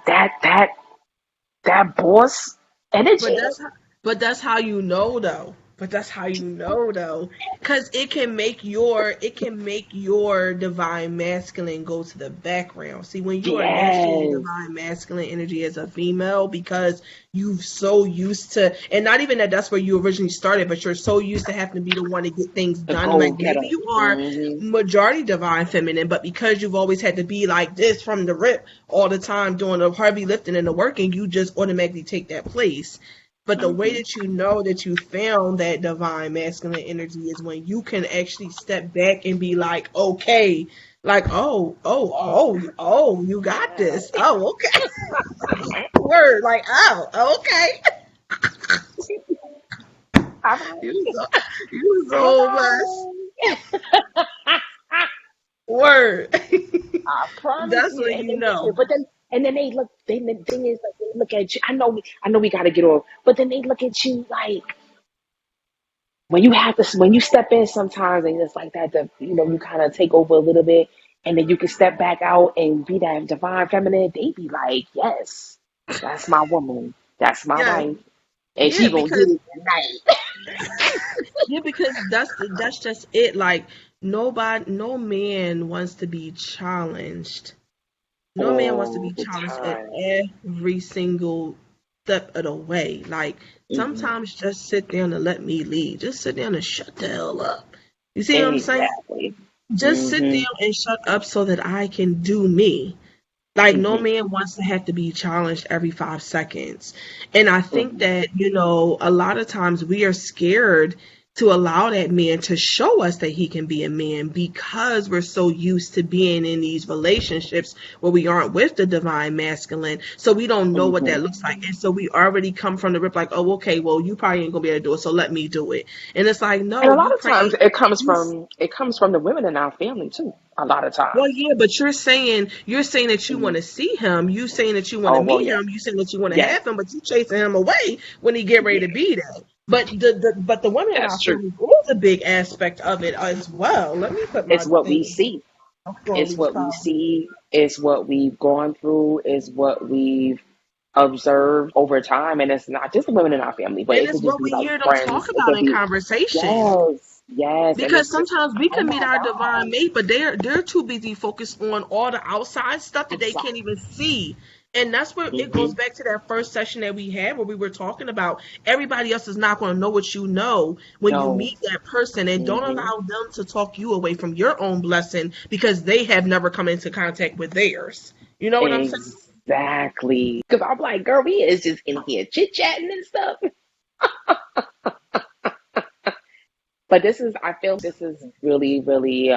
that boss But energy. that's how you know though. But that's how you know though, because it can make your divine masculine go to the background. See, when you are naturally Yes. divine masculine energy as a female, because you're so used to, and not even that that's where you originally started, but you're so used to having to be the one to get things The done. go Like maybe getter. you are Hmm. majority divine feminine, but because you've always had to be like this from the rip all the time doing the heavy lifting and the working, you just automatically take that place. But the way Hmm. that you know that you found that divine masculine energy is when you can actually step back and be like, okay, like, oh, you got this. Oh, okay. Word, like, oh, okay. All You right. so, you All so much. right. Word. I promise That's you. when you know. And then they look. Then the thing is, like, they look at you. I know we got to get off, but then they look at you like when you step in sometimes, and it's like that. You kind of take over a little bit, and then you can step back out and be that divine feminine. They be like, yes, that's my woman. That's my Yeah, wife, and yeah, she gonna get because it tonight. that's just it. Like no man wants to be challenged. No man wants to All be the challenged at time. every single step of the way. Like Hmm. sometimes just sit down and let me lead. Just sit down and shut the hell up. You see what I'm saying? Exactly. Just sit Hmm. down and shut up so that I can do me. Like no Hmm. man wants to have to be challenged every 5 seconds. And I think Hmm. that, a lot of times we are scared to allow that man to show us that he can be a man because we're so used to being in these relationships where we aren't with the divine masculine. So we don't know what that Hmm. looks like. And so we already come from the rip like, oh, okay, well, you probably ain't gonna be able to do it, so let me do it. And it's like, And no, a you lot of times praying. it comes from the women in our family too. A lot of Well, times. yeah, but you're saying that you want Hmm. to see him. You saying that you want to Oh well, meet yes, him. You saying that you want to yes, have him, but you chasing him away when he get ready to yeah, be there. But the women in our that's true. family is a big aspect of it as well. Let me put my It's what we thing see. on It's these what we problems. see. It's what we've gone through. It's what we've observed over time. And it's not just the women in our family, but And it it's could just what be we like hear them talk friends. It about could in be conversation. yes, Yes, and Because it's just, sometimes we oh can meet my our divine God. mate, but they're too busy focused on all the outside stuff that they can't even Exactly. see. And that's where it goes Hmm. back to that first session that we had where we were talking about everybody else is not going to know what you know when you No. meet that person, and don't Hmm. allow them to talk you away from your own blessing because they have never come into contact with theirs. You know what I'm saying? Exactly. Because I'm like, girl, we is just in here chit chatting and stuff. But this is, I feel this is really, really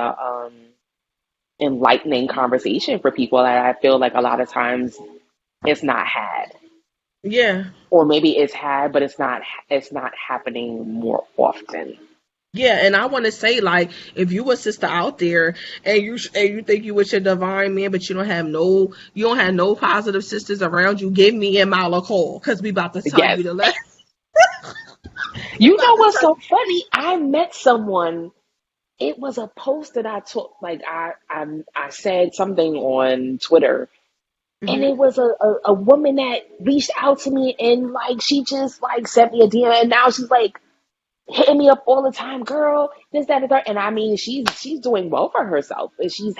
enlightening conversation for people that I feel like a lot of times it's not had, Yeah. or maybe it's had, but it's not happening more often. Yeah, and I want to say, like, if you a sister out there and you think you with your divine man, but you don't have no positive sisters around you, give me and Mala a call because we about to tell Yes. you to let. We You about know to what's tell so funny? I met someone. It was a post that I took. Like I said something on Twitter, and you. it was a woman that reached out to me, and like she just like sent me a DM, and now she's like hitting me up all the time, girl. This, that, and the third. And I mean, she's doing well for herself, but she's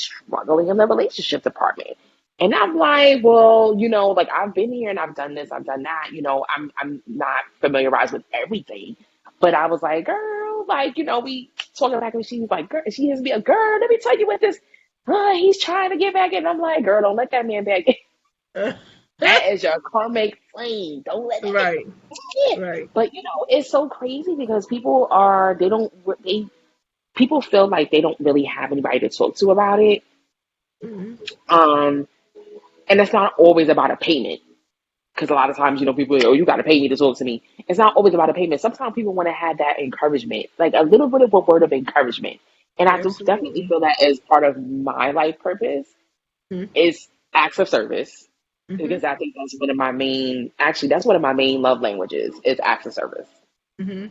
struggling in the relationship department. And I'm like, well, like I've been here and I've done this, I've done that. I'm not familiarized with everything, but I was like, girl, like we talking back, and she's like, girl, she hits me a girl. Let me tell you what this. He's trying to get back in. I'm like, girl, don't let that man back in. Mhm. That is your karmic flame. Don't let that Right, it. right. But it's so crazy because people feel like they don't really have anybody to talk to about it. Hmm. Um, and it's not always about a payment, because a lot of times, people are, oh, you got to pay me to talk to me. It's not always about a payment. Sometimes people want to have that encouragement, like a little bit of a word of encouragement. And I do definitely Absolutely. feel that as part of my life purpose is acts of service, Mm-hmm. because I think that's one of my main love languages is acts of service. Hmm.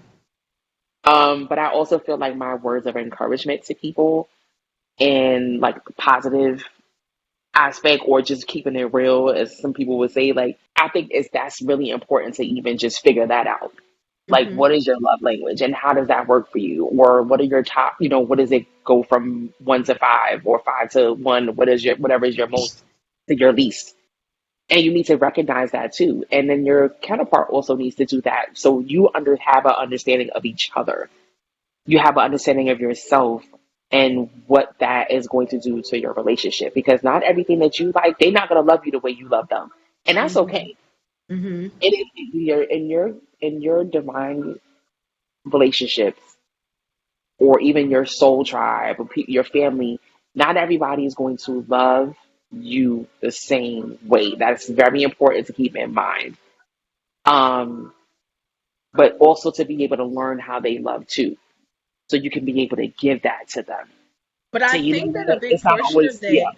But I also feel like my words of encouragement to people and like positive aspect, or just keeping it real, as some people would say, like I think that's really important to even just figure that out. Like, Hmm. what is your love language and how does that work for you? Or what are your top, what does it go from 1 to 5 or 5 to 1? What is whatever is your most to your least? And you need to recognize that too. And then your counterpart also needs to do that. So you have an understanding of each other. You have an understanding of yourself and what that is going to do to your relationship. Because not everything that you like, they're not going to love you the way you love them. And that's Hmm. okay. Hmm. It is in your divine relationships, or even your soul tribe or your family, not everybody is going to love you the same way. That's very important to keep in mind. Um, but also to be able to learn how they love too. So you can be able to give that to them. But So I you know think that a what? big It's not portion of always, yeah, that,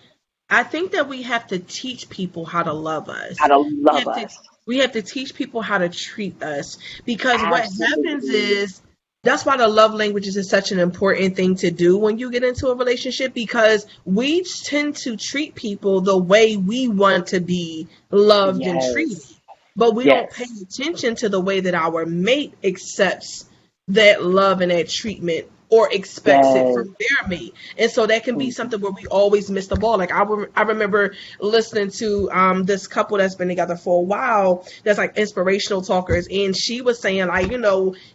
I think that we have to teach people how to love how us. to We love have to us. we have to teach people how to treat us because what happens Absolutely. is that's why the love languages is such an important thing to do when you get into a relationship because we tend to treat people the way we want to be loved and treated. Yes. But we don't pay Yes. attention to the way that our mate accepts that love and that treatment or expects it Yes. from their mate. And so that can be Mhm. something where we always miss the ball. Like I remember listening to this couple that's been together for a while that's like inspirational talkers, and she was saying like,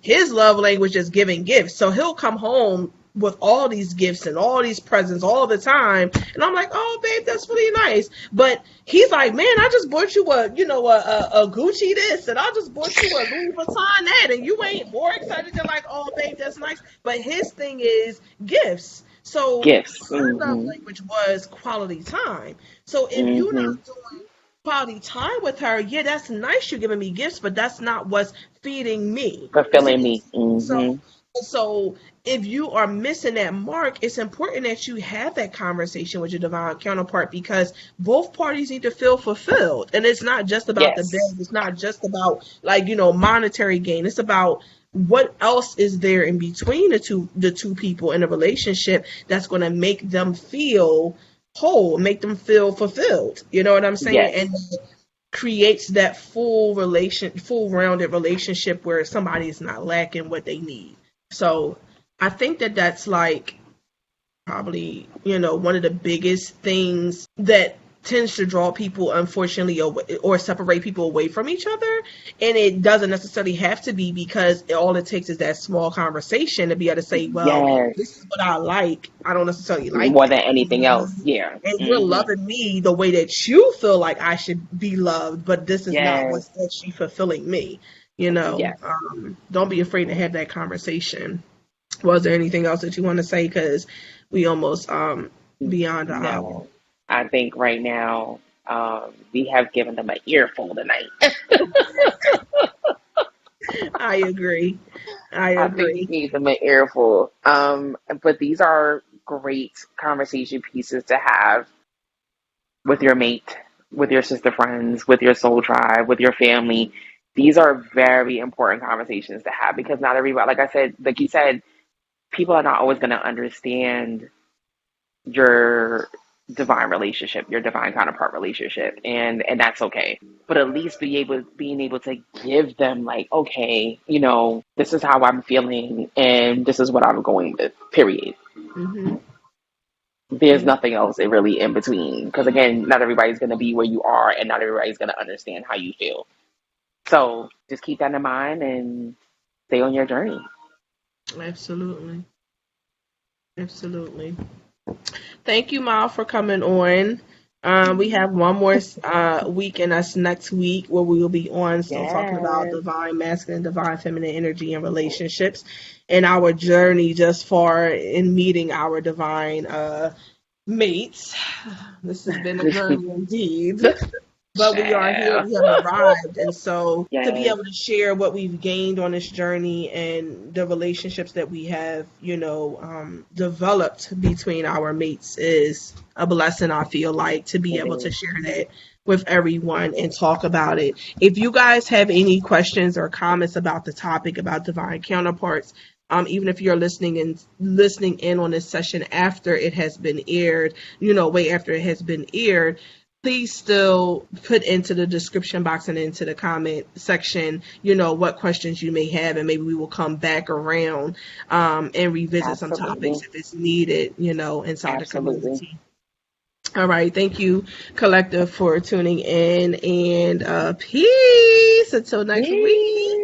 his love language is giving gifts. So he'll come home with all these gifts and all these presents all the time. And I'm like, oh, babe, that's really nice. But he's like, man, I just bought you a Gucci this, and I just bought you a Louis Vuitton that, and you ain't more excited than like, oh, babe, that's nice. But his thing is gifts. So Gifts. her love Hmm. language was quality time. So if you're Hmm. not doing quality time with her, yeah, that's nice you're giving me gifts, but that's not what's feeding me. You see Fulfilling what I'm me. saying? Hmm. So if you are missing that mark, it's important that you have that conversation with your divine counterpart because both parties need to feel fulfilled. And it's not just about the bed. Yes. It's not just about like, monetary gain. It's about what else is there in between the two people in a relationship that's going to make them feel whole, make them feel fulfilled. You know what I'm saying? Yes. And creates that full rounded relationship where somebody is not lacking what they need. So I think that that's like probably, one of the biggest things that tends to draw people, unfortunately, away, or separate people away from each other. And it doesn't necessarily have to be, because all it takes is that small conversation to be able to say, well, this Yes. is what I like. I don't necessarily like More that. than anything else. Yeah. And you're Hmm. loving me the way that you feel like I should be loved, but this is not Yes. what's actually fulfilling me. Yes. Don't be afraid to have that conversation. Was there anything else that you want to say? Because we almost beyond the hour. No. I think right now, we have given them an earful tonight. I agree. I I think we agree. gave them an earful. But these are great conversation pieces to have with your mate, with your sister friends, with your soul tribe, with your family. These are very important conversations to have because not everybody, like I said, like you said, people are not always going to understand your divine relationship, your divine counterpart relationship, and that's okay. But at least being able to give them like, okay, this is how I'm feeling, and this is what I'm going with. Period. Hmm. There's nothing else really in between because again, not everybody's going to be where you are, and not everybody's going to understand how you feel. So just keep that in mind and stay on your journey. Absolutely. Absolutely. Thank you, Mal, for coming on. We have one more week in us next week where we will be on still talking about Yes, divine masculine, divine feminine energy and relationships, and our journey just far in meeting our divine mates. This has been a journey indeed. But we are here, child. we have arrived. And so to be Yes, able to share what we've gained on this journey and the relationships that we have, developed between our mates is a blessing, I feel like, to be it able to is. share that with everyone and talk about it. If you guys have any questions or comments about the topic about divine counterparts, even if you're listening in on this session after it has been aired, way after it has been aired, please still put into the description box and into the comment section, what questions you may have, and maybe we will come back around and revisit some topics Absolutely. if it's needed, inside the Absolutely. community. All right. Thank you, Collective, for tuning in, and peace until next week.